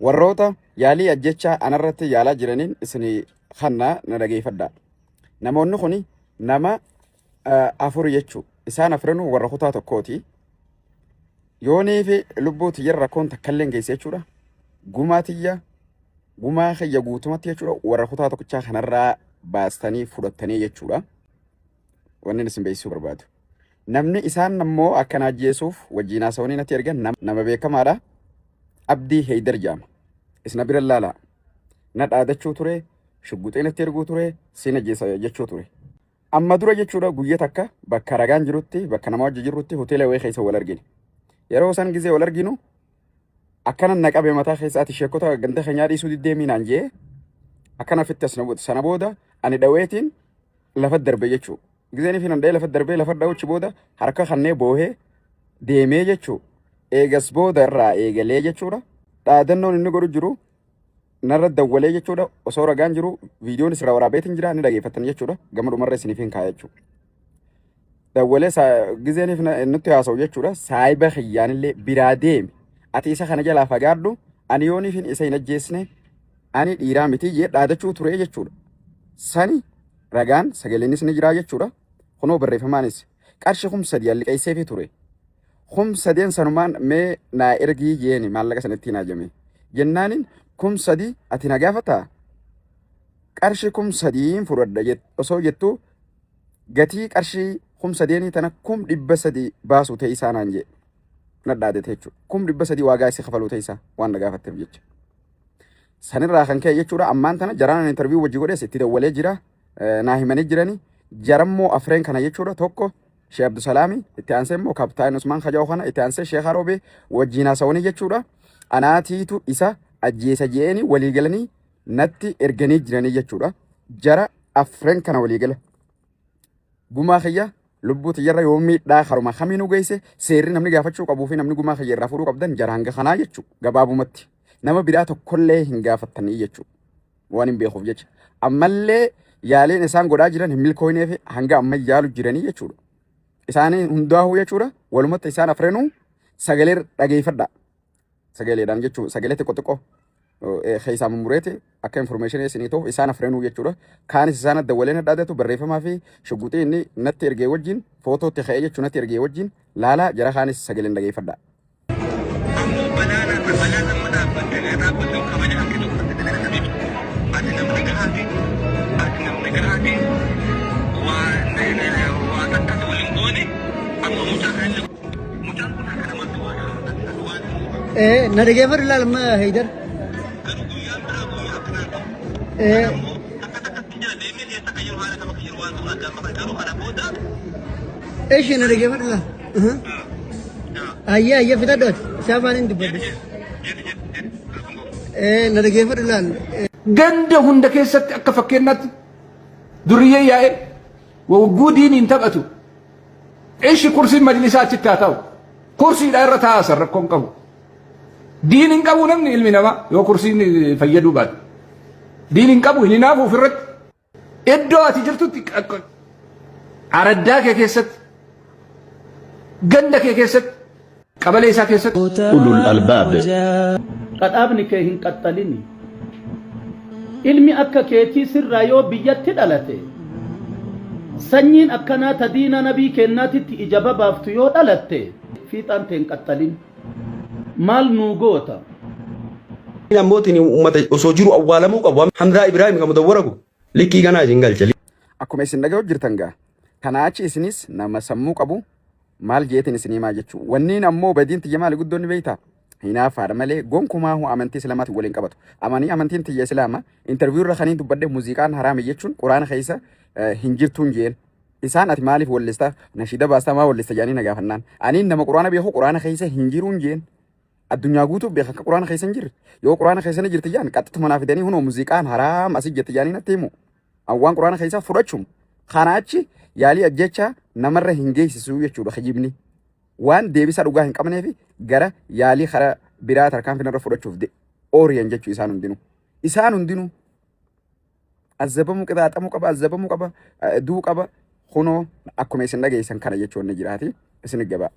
warroota yaalii ajjechaa anarratti yaalaa jiraniin isin kanna na dhageeffadhaa. Namoonni kuni nama afur jechuu isaan afranuu warra kutaa tokkooti. Yoonii fi lubbuu tiyya rakkoon takkallee geesse jechuudha. Gumaa tiyya gumaa kiyya guutumatti jechuudha warra kutaa tokkichaa kanarraa baastanii fudhattanii jechuudha. Wanni isin beeksisuu barbaadu. Namni isaan ammoo akkana ajjeesuuf wajjin haasawanii natti ergan nama beekamaadha. Abdii Heydar jaama. Isna bira laala. Na dhaadachuu ture, shugguxee natti erguu ture, siin ajjeesa jechuu ture. Amma dura jechuudha guyyaa takka bakka ragaan jirutti, bakka nama wajji jirutti hoteela wayii keessa wal argine. Yeroo san gizee wal arginu akkana naqabe mataa keessaati sheekota ganda keenyaa dhiisuu diddeeminaan jee akkana fitti sana booda ani dhaweetiin lafa darbe jechuu. Gizeen fi nandee lafa darbee lafa dhawuchi booda harka kannee boohee deemee jechuu. Eegas booda irraa eegalee jechuudha. Dhaadannoon inni godhu jiru narra dawwalee jechuudha. Osoo ragaan jiru viidiyoon isra waraabeetiin jira ni dhageeffatan jechuudha. Gama dhumarra isiniif hin kaa'e jechuudha. Dawwalee gizeeniif nutti haasa'u jechuudha. Saayiba xiyyaanillee biraa deemi. Ati isa kana jalaa fagaadhu ani yooniif isa hin ajjeesne ani dhiiraa miti jee dhaadachuu ture jechuudha. Sani ragaan sagaleenis ni jira jechuudha. Kunoo barreeffamaanis qarshii 300 liqeesseefii ture. 300 sanumaan mee naa ergii jeeni maallaqa sanatti hin ajame. Jennaanin 300 ati na gaafataa? Qarshii 300 fudhadha osoo jettu gatii qarshii 300 tana 300 baasu ta'e isaanaan jee. Nadhaadete jechuudha. 300 waagaa isii kafaluu ta'e isaa waan na gaafatteef jecha. Sanirraa kan ka'e jechuudha ammaan tana jaraan interview wajji godhees itti dawwalee jira. Naa himanii jiranii jarammoo afreen kana jechuudha tokko Sheekh Abdusalaami itti aansee immoo Kaaptaan Usmaan Kajaa'oo kana itti aansee Sheekh Haroobee wajjin haasawanii jechuudha. Anaatiitu isa ajjeesa jeeni walii galanii natti erganii jiranii jechuudha. Jara afreen kana walii gala. Gumaa kiyya lubbuu tiyyarra yoo miidhaa haruma kamiinuu geesse seerri namni gaafachuu qabuu fi namni gumaa kiyya irraa fudhuu qabdan jara hanga kanaa jechuudha. Gabaabumatti nama biraa tokkollee hin gaafattanii jechuudha. Waan hin beekuuf jecha. Ammallee yaaliin isaan godhaa jiran hin milkooyneef hanga amma yaalu jiranii jechuudha. Isaanii hundaa'uu jechuudha. Walumatti isaan afreenuu sagalee dhageeffadha. Sagaleedhaan jechuudha. Sagalee xiqqoo xiqqoo keessaa mummureeti akka information isinii ta'u isaan afreenuu jechuudha. Kaanis isaan adda waleen dhaadatu barreeffamaa fi shugguxii inni natti ergee wajjin footootti ka'ee jechuun natti ergee wajjin laalaa jara kaanis sagaleen dhageeffadha. نرجع لا لما هيدر ايش نرجع لا هيا في تدوت شافان انت بدي نرجع لا ganda hunda keessatti akka fakkeenyaatti duriyee yaa'e wagguudiin hin taphatu. Ishi kursiin majlisaa achitti haa ta'u. Kursiidha irra taa'aa rakkoon qabu. Diin hin qabu namni ilmi namaa yoo kursiin fayyaduu baate. Diin hin qabu hin hinaafu ofirratti. Iddoo ati jirtutti araddaa kee keessatti ganda kee keessatti qabalee isaa keessatti. Ulul albaab. Qadhaabni kee hin qaxxalini. Ilmi akka keetii sirraa yoo biyyatti dhalate sanyiin akkanaa tadiina nabii kennaatitti ijaba baaftu yoo dhalatte fiixaan teen qaxxalin maal nuu goota. Namootiin uummata osoo jiru awwaalamuu qabu. Hamdaa Ibraahim kan mudawwaragu likkii ganaa isin galcha. Akkuma isin dhaga'u jirtan gaa kanaa achi isinis nama sammuu qabu maal jeetiin isinii maa jechuu wanniin ammoo badiin tiyya maali guddoonni beeytaa. Hinaafaadha malee gonkumaa amantii islaamaatti waliin qabatu. Amanii amantiin tiyya islaamaa interview irra kaniin dubbadde muuziqaan haraami jechuun quraana keessa hin jirtuun jeen. Isaan ati maaliif wallista nashiida baastaa maa wallista jedhanii na gaafannaan. Ani nama quraana beeku quraana keessa hin jiruun jeen. Addunyaa guutuu beeka akka quraana keessa hin jirre. Yoo quraana keessa ni jirti jaan qaxxatu manaa fidanii hunoo muuziqaan haraam asii jetti jaanii natti himu. Awwaan quraana keessa fudhachuun kana achi yaalii ajjechaa namarra hin geessisuu jechuudha kijibni. Waan deebisa dhugaa hin qabneef gara yaalii karaa biraa tarkaanfii fudhachuuf ooriyan jechuu isaan hundinuu azabamuu qixaaxamuu qaba azabamuu qaba duu qaba kunoo akkuma isin dhageessan kana jechuun ni jiraati isin gabaa.